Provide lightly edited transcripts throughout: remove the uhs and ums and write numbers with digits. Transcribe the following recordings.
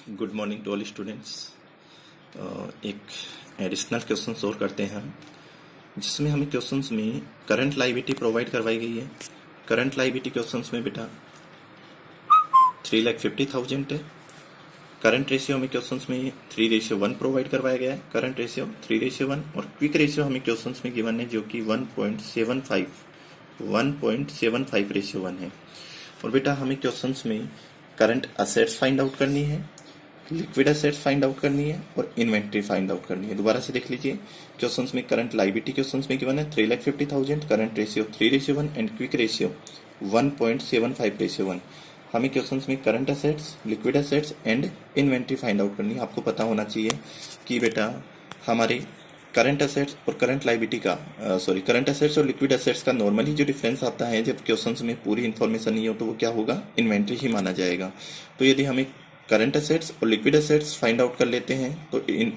Good morning to all students. एक additional question solve करते हैं हम, जिसमें हमें क्वेश्चंस में करंट लायबिलिटी प्रोवाइड करवाई गई है। करंट लायबिलिटी क्वेश्चंस में बेटा 3,50,000 है। करंट रेशियो हमें क्वेश्चंस में 3:1 प्रोवाइड करवाया गया है। करंट रेशियो 3:1 और क्विक रेशियो हमें क्वेश्चंस में गिवन है, जो कि 1.75 रेशियो 1 है। और बेटा हमें क्वेश्चंस में करंट असेट्स फाइंड आउट करनी है, लिक्विड एसेट्स फाइंड आउट करनी है और इन्वेंट्री फाइंड आउट करनी है। दोबारा से देख लीजिए, क्वेश्चंस में करंट लायबिलिटी क्वेश्चंस में गिवन है 3,50,000, current ratio 3:1 and quick ratio 1.75 ratio 1। हमें क्वेश्चंस में current assets, liquid assets and inventory find out करनी है। आपको पता होना चाहिए कि बेटा हमारे करंट एसेट्स और करंट लायबिलिटी का करंट एसेट्स और लिक्विड एसेट्स का नॉर्मली जो डिफरेंस आता है, जब क्वेश्चंस में पूरी इन्फॉर्मेशन नहीं हो तो वो क्या होगा, इन्वेंट्री ही माना जाएगा। तो यदि हमें करंट एसेट्स और लिक्विड एसेट्स फाइंड आउट कर लेते हैं तो इन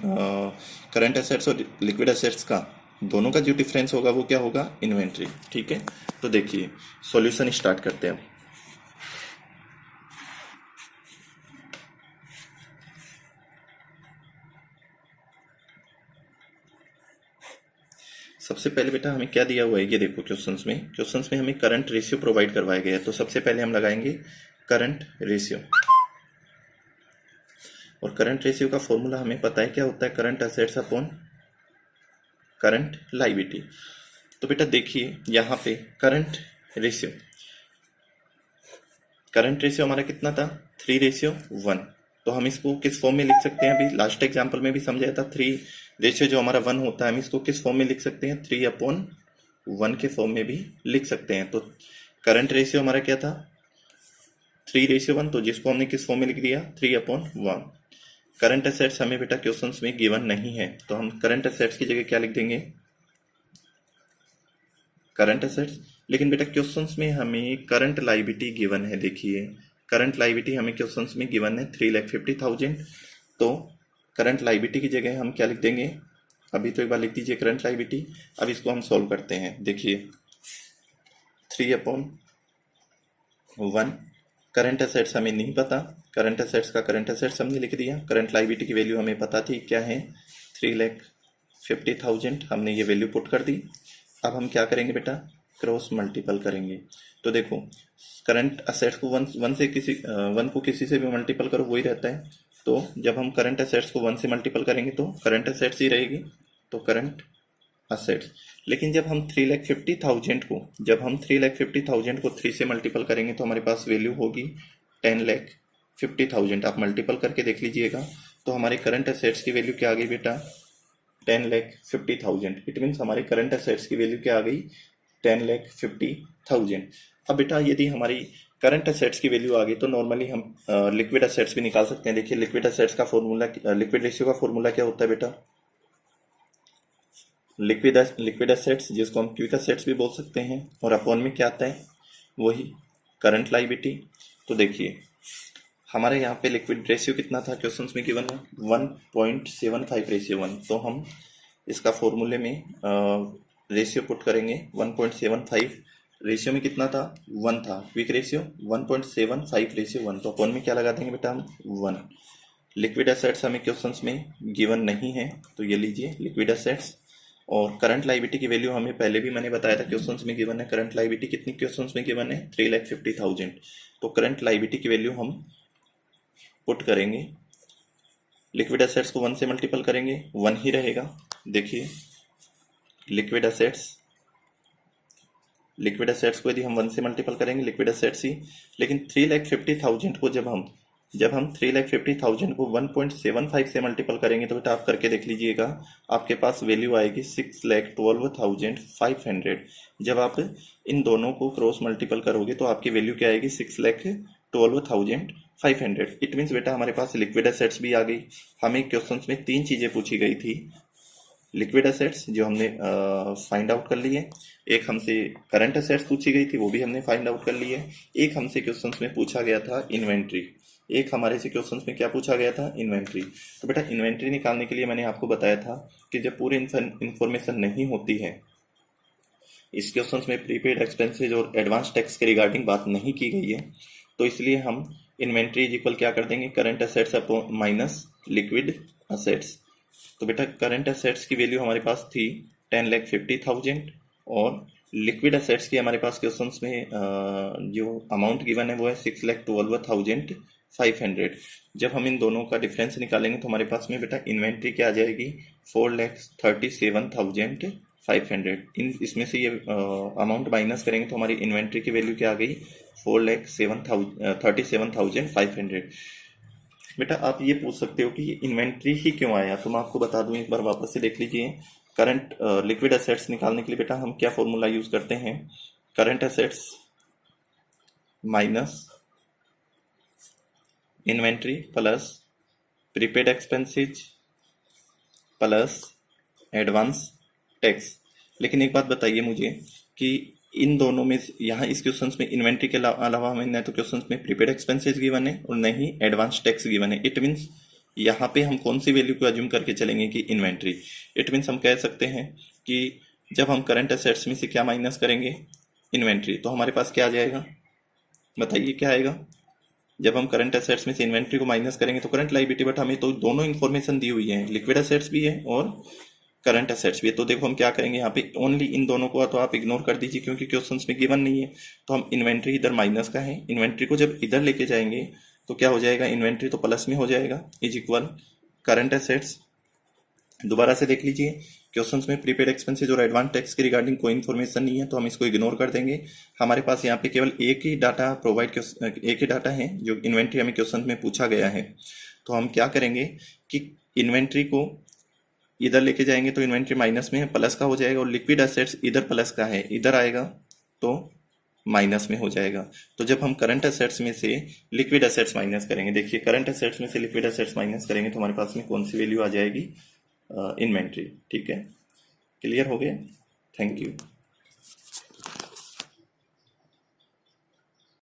करंट एसेट्स और लिक्विड एसेट्स का दोनों का जो डिफरेंस होगा वो क्या होगा, इन्वेंट्री। ठीक है, तो देखिए सॉल्यूशन स्टार्ट करते हैं। सबसे पहले बेटा हमें क्या दिया हुआ है, ये देखो क्वेश्चंस में हमें करंट रेशियो प्रोवाइड करवाया गया है। तो सबसे पहले हम लगाएंगे करंट रेशियो, और करंट रेशियो का फॉर्मूला हमें पता है क्या होता है, current assets upon current liability. तो बेटा देखिए यहाँ पे करंट रेशियो हमारा कितना था, 3:1। तो हम इसको किस फॉर्म में लिख सकते हैं, अभी लास्ट एग्जांपल में भी समझाया था। 3 रेशियो जो हमारा 1 होता है, हम इसको किस फॉर्म में लिख सकते हैं, 3/1 के फॉर्म में भी लिख सकते हैं। तो करंट रेशियो हमारा क्या था, 3:1, तो जिसको हमने किस फॉर्म में लिख दिया, 3/1। करंट एसेट्स हमें बेटा क्वेश्चंस में गिवन नहीं है, तो हम करंट एसेट्स की जगह क्या लिख देंगे, करंट एसेट्स। लेकिन बेटा क्वेश्चंस में हमें करंट लायबिलिटी गिवन है। देखिए करंट लायबिलिटी हमें क्वेश्चंस में गिवन है 3,50,000, तो करंट लायबिलिटी की जगह हम क्या लिख देंगे, अभी तो एक बार लिख दीजिए करंट लायबिलिटी। अब इसको हम सॉल्व करते हैं। देखिए 3/1, करंट एसेट्स हमें नहीं पता, करंट एसेट्स का करंट एसेट्स हमने लिख दिया। करंट लायबिलिटी की वैल्यू हमें पता थी क्या है, 3,50,000, हमने ये वैल्यू पुट कर दी। अब हम क्या करेंगे बेटा, क्रॉस मल्टीपल करेंगे। तो देखो करंट असेट्स को वन को किसी से भी मल्टीपल करो वही रहता है। तो जब हम करंट असेट्स को 1 से मल्टीपल करेंगे तो करंट असेट्स ही रहेगी, तो करंट असेट्स। लेकिन जब हम 3,50,000 को 3 से मल्टीपल करेंगे तो हमारे पास वैल्यू होगी 10,50,000। आप मल्टीपल करके देख लीजिएगा, तो हमारे करंट असेट्स की वैल्यू क्या आ गई बेटा, 10,50,000। इट मीन्स हमारे करंट असेट्स की वैल्यू क्या आ गई, 10,50,000। अब बेटा यदि हमारी करंट असेट्स की वैल्यू आ गई तो नॉर्मली हम लिक्विड असेट्स भी निकाल सकते हैं। देखिए लिक्विड असेट्स का फॉर्मूला, लिक्विड रेशियो का फॉर्मूला क्या होता है बेटा, लिक्विड असेट्स जिसको हम क्विक असेट्स भी बोल सकते हैं, और अपॉन में क्या आता है, वही करंट लायबिलिटी। तो देखिए हमारे यहाँ पे लिक्विड रेशियो कितना था, क्वेश्चंस में गिवन है 1.75 रेशियो 1। तो हम इसका फॉर्मूले में रेशियो पुट करेंगे 1.75। रेशियो में कितना था, 1 था, क्विक रेशियो 1.75 रेशियो 1। तो अपॉन में क्या लगा देंगे बेटा हम, 1। लिक्विड एसेट्स हमें क्वेश्चंस में गिवन नहीं है, तो ये लीजिए लिक्विड एसेट्स। और करंट लायबिलिटी की वैल्यू हमें पहले भी मैंने बताया था क्वेश्चंस में गिवन है। करंट लायबिलिटी कितनी क्वेश्चंस में गिवन है, 3,50,000। तो करंट लायबिलिटी की वैल्यू हम पुट करेंगे, लिक्विड एसेट्स को 1 से मल्टीपल करेंगे, 1 ही रहेगा। देखिए लिक्विड एसेट्स को यदि हम 1 से मल्टीपल करेंगे, लिक्विड एसेट्स ही। लेकिन 3,50,000 को जब हम 3,50,000 को 1.75 से मल्टीपल करेंगे तो बेटा आप करके देख लीजिएगा, आपके पास वैल्यू आएगी 6,12,500। जब आप इन दोनों को क्रॉस मल्टीपल करोगे तो आपकी वैल्यू क्या आएगी, 6,12,500। इट मीन्स बेटा हमारे पास लिक्विड एसेट्स भी आ गई। हमें क्वेश्चंस में 3 चीजें पूछी गई थी, लिक्विड एसेट्स जो हमने फाइंड आउट कर ली है, एक हमसे करंट एसेट्स पूछी गई थी वो भी हमने फाइंड आउट कर ली है, एक हमसे क्वेश्चंस में पूछा गया था इन्वेंट्री, एक हमारे से क्वेश्चंस में क्या पूछा गया था, इन्वेंट्री। तो बेटा इन्वेंट्री निकालने के लिए मैंने आपको बताया था कि जब पूरी इंफॉर्मेशन नहीं होती है, इस क्वेश्चंस में प्रीपेड एक्सपेंसेज और एडवांस टैक्स के रिगार्डिंग बात नहीं की गई है, तो इसलिए हम इन्वेंट्री इज इक्वल क्या कर देंगे, current assets upon minus liquid assets. तो बेटा करंट असेट्स की वैल्यू हमारे पास थी 10,50,000 और लिक्विड असेट्स की हमारे पास क्वेश्चंस में जो अमाउंट गिवन है वो है 6,12,500। जब हम इन दोनों का डिफरेंस निकालेंगे तो हमारे पास में बेटा इन्वेंट्री क्या आ जाएगी 4,37,500। इन इसमें से ये अमाउंट माइनस करेंगे तो हमारी इन्वेंट्री की वैल्यू क्या आ गई 4,37,500। बेटा आप ये पूछ सकते हो कि ये इन्वेंट्री ही क्यों आया, तो मैं आपको बता दूं, एक बार वापस से देख लीजिए। करंट लिक्विड एसेट्स निकालने के लिए बेटा हम क्या फॉर्मूला यूज करते हैं, current assets minus inventory plus prepaid expenses plus advance tax. लेकिन एक बात बताइए मुझे कि इन दोनों में यहाँ इस क्वेश्चंस में इन्वेंट्री के अलावा हमें न तो क्वेश्चंस में प्रीपेड एक्सपेंसेस गिवन है और न ही एडवांस टैक्स गिवन है। इट मीन्स यहाँ पे हम कौन सी वैल्यू को अज्यूम करके चलेंगे कि इन्वेंट्री। इट मीन्स हम कह सकते हैं कि जब हम करंट एसेट्स में से क्या माइनस करेंगे, इन्वेंट्री, तो हमारे पास क्या आ जाएगा, बताइए क्या आएगा। जब हम करंट एसेट्स में से इन्वेंट्री को माइनस करेंगे तो करंट लायबिलिटी, बट हमें तो दोनों इन्फॉर्मेशन दी हुई है, लिक्विड एसेट्स भी है और करंट एसेट्स भी है। तो देखो हम क्या करेंगे यहाँ पे, ओनली इन दोनों को तो आप इग्नोर कर दीजिए क्योंकि क्वेश्चंस में गिवन नहीं है। तो हम इन्वेंट्री इधर माइनस का है, इन्वेंट्री को जब इधर लेके जाएंगे तो क्या हो जाएगा, इन्वेंट्री तो प्लस में हो जाएगा, इज इक्वल करंट एसेट्स। दोबारा से देख लीजिए, क्वेश्चंस में प्रीपेड एक्सपेंसेज और एडवांस टैक्स के रिगार्डिंग कोई इन्फॉर्मेशन नहीं है तो हम इसको इग्नोर कर देंगे। हमारे पास यहाँ पे केवल एक ही डाटा एक ही डाटा है जो इन्वेंट्री हमें क्वेश्चन में पूछा गया है। तो हम क्या करेंगे कि इन्वेंट्री को इधर लेके जाएंगे तो इन्वेंट्री माइनस में है, प्लस का हो जाएगा, और लिक्विड एसेट्स इधर प्लस का है, इधर आएगा तो माइनस में हो जाएगा। तो जब हम करंट एसेट्स में से लिक्विड एसेट्स माइनस करेंगे, देखिए करंट एसेट्स में से लिक्विड एसेट्स माइनस करेंगे तो हमारे पास में कौन सी वैल्यू आ जाएगी, इन्वेंट्री। ठीक है, क्लियर हो गया, थैंक यू।